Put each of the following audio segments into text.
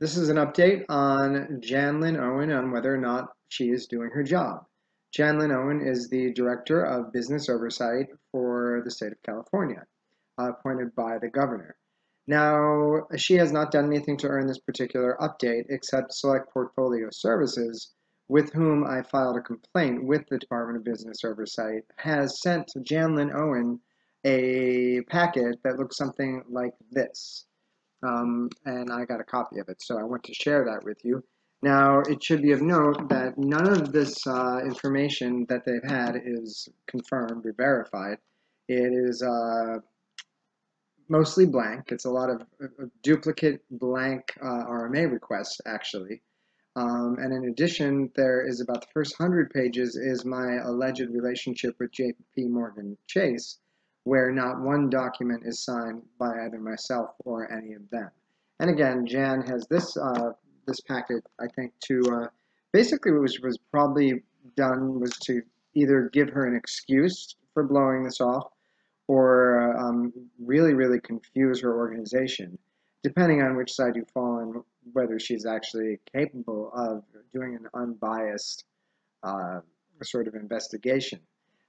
This is an update on Lynn Owen on whether or not she is doing her job. Lynn Owen is the Director of Business Oversight for the state of California, appointed by the governor. Now, she has not done anything to earn this particular update except Select Portfolio Services, with whom I filed a complaint with the Department of Business Oversight, has sent Lynn Owen a packet that looks something like this. And I got a copy of it, so I want to share that with you. Now, it should be of note that none of this information that they've had is confirmed or verified. It is mostly blank. It's a lot of duplicate blank RMA requests, actually. And in addition, there is about the first 100 pages is my alleged relationship with JP Morgan Chase, where not one document is signed by either myself or any of them. And again, Jan has this this packet, I think, to basically what was probably done was to either give her an excuse for blowing this off or really confuse her organization, depending on which side you fall on, whether she's actually capable of doing an unbiased sort of investigation.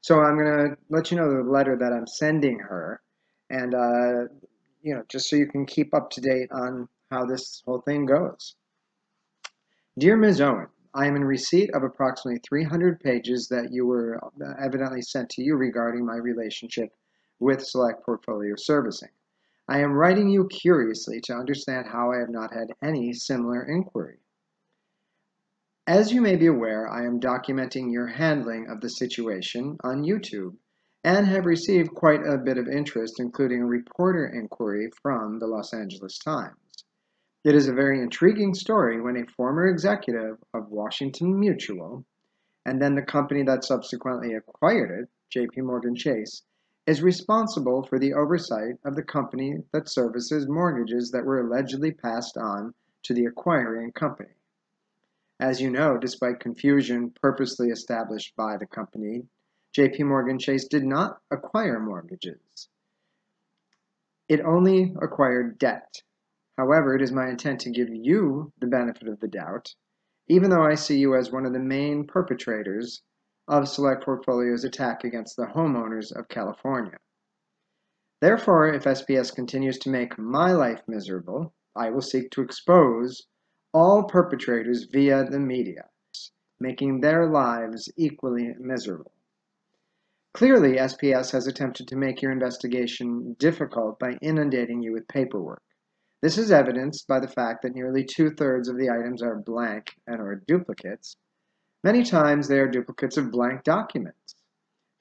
So I'm going to let you know the letter that I'm sending her, and just so you can keep up to date on how this whole thing goes. Dear Ms. Owen, I am in receipt of approximately 300 pages that you were evidently sent to you regarding my relationship with Select Portfolio Servicing. I am writing you curiously to understand how I have not had any similar inquiry. As you may be aware, I am documenting your handling of the situation on YouTube and have received quite a bit of interest, including a reporter inquiry from the Los Angeles Times. It is a very intriguing story when a former executive of Washington Mutual, and then the company that subsequently acquired it, JP Morgan Chase, is responsible for the oversight of the company that services mortgages that were allegedly passed on to the acquiring company. As you know, despite confusion purposely established by the company, JP Morgan Chase did not acquire mortgages. It only acquired debt. However, it is my intent to give you the benefit of the doubt, even though I see you as one of the main perpetrators of Select Portfolio's attack against the homeowners of California. Therefore, if SPS continues to make my life miserable, I will seek to expose all perpetrators via the media, making their lives equally miserable. Clearly, SPS has attempted to make your investigation difficult by inundating you with paperwork. This is evidenced by the fact that nearly 2/3 of the items are blank and or duplicates. Many times they are duplicates of blank documents.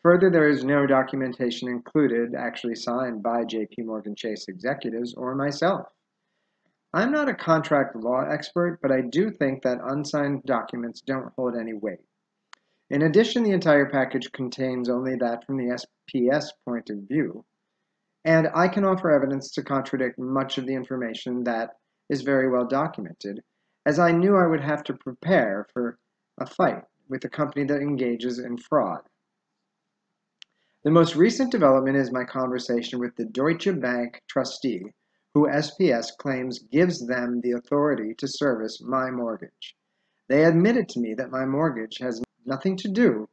Further, there is no documentation included actually signed by JP Morgan Chase executives or myself. I'm not a contract law expert, but I do think that unsigned documents don't hold any weight. In addition, the entire package contains only that from the SPS point of view, and I can offer evidence to contradict much of the information that is very well documented, as I knew I would have to prepare for a fight with a company that engages in fraud. The most recent development is my conversation with the Deutsche Bank trustee, who SPS claims gives them the authority to service my mortgage. They admitted to me that my mortgage has nothing to do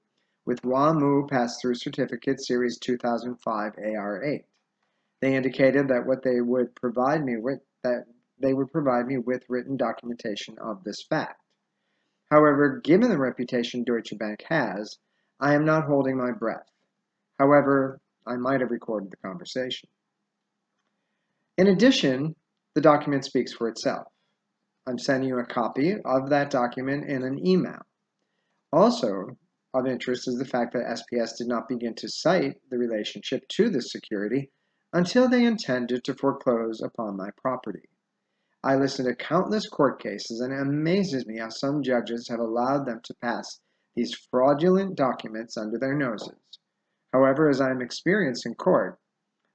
with WAMU Pass-Through Certificate Series 2005 AR8. They indicated that they would provide me with written documentation of this fact. However, given the reputation Deutsche Bank has, I am not holding my breath. However, I might have recorded the conversation. In addition, the document speaks for itself. I'm sending you a copy of that document in an email. Also of interest is the fact that SPS did not begin to cite the relationship to this security until they intended to foreclose upon my property. I listened to countless court cases, and it amazes me how some judges have allowed them to pass these fraudulent documents under their noses. However, as I am experienced in court,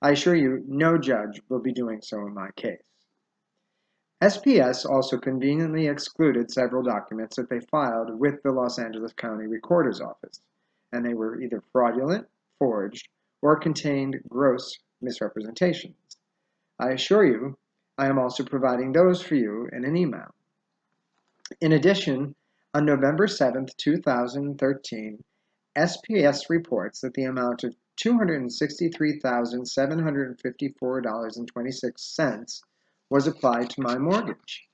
I assure you no judge will be doing so in my case. SPS also conveniently excluded several documents that they filed with the Los Angeles County Recorder's Office, and they were either fraudulent, forged, or contained gross misrepresentations. I assure you, I am also providing those for you in an email. In addition, on November 7th, 2013, SPS reports that the amount of $263,754.26 was applied to my mortgage.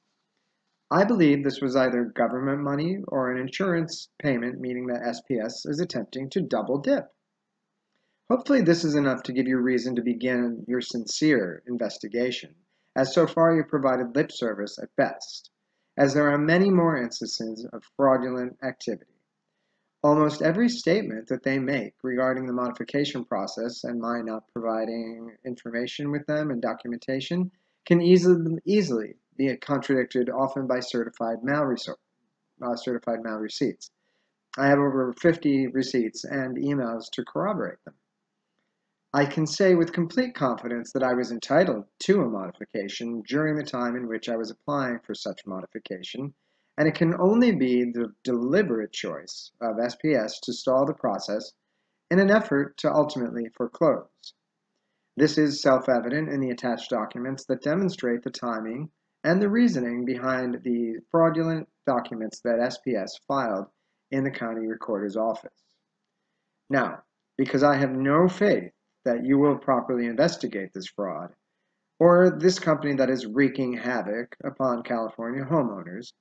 I believe this was either government money or an insurance payment, meaning that SPS is attempting to double dip. Hopefully this is enough to give you reason to begin your sincere investigation, as so far you've provided lip service at best, as there are many more instances of fraudulent activity. Almost every statement that they make regarding the modification process and my not providing information with them and documentation can easily be contradicted, often by certified mail receipts. I have over 50 receipts and emails to corroborate them. I can say with complete confidence that I was entitled to a modification during the time in which I was applying for such modification, and it can only be the deliberate choice of SPS to stall the process in an effort to ultimately foreclose. This is self-evident in the attached documents that demonstrate the timing and the reasoning behind the fraudulent documents that SPS filed in the county recorder's office. Now, because I have no faith that you will properly investigate this fraud, or this company that is wreaking havoc upon California homeowners,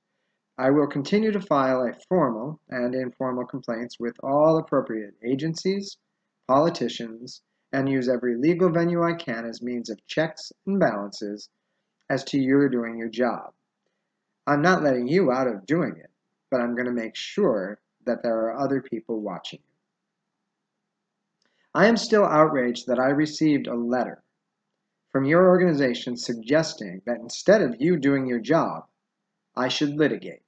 I will continue to file a formal and informal complaints with all appropriate agencies, politicians, and use every legal venue I can as means of checks and balances as to your doing your job. I'm not letting you out of doing it, but I'm going to make sure that there are other people watching you. I am still outraged that I received a letter from your organization suggesting that instead of you doing your job, I should litigate.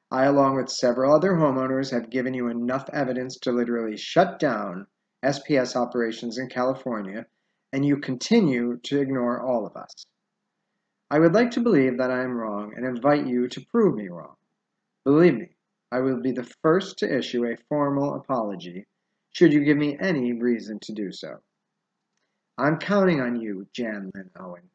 I, along with several other homeowners, have given you enough evidence to literally shut down SPS operations in California, and you continue to ignore all of us. I would like to believe that I am wrong and invite you to prove me wrong. Believe me, I will be the first to issue a formal apology should you give me any reason to do so. I'm counting on you, Jan Lynn Owen.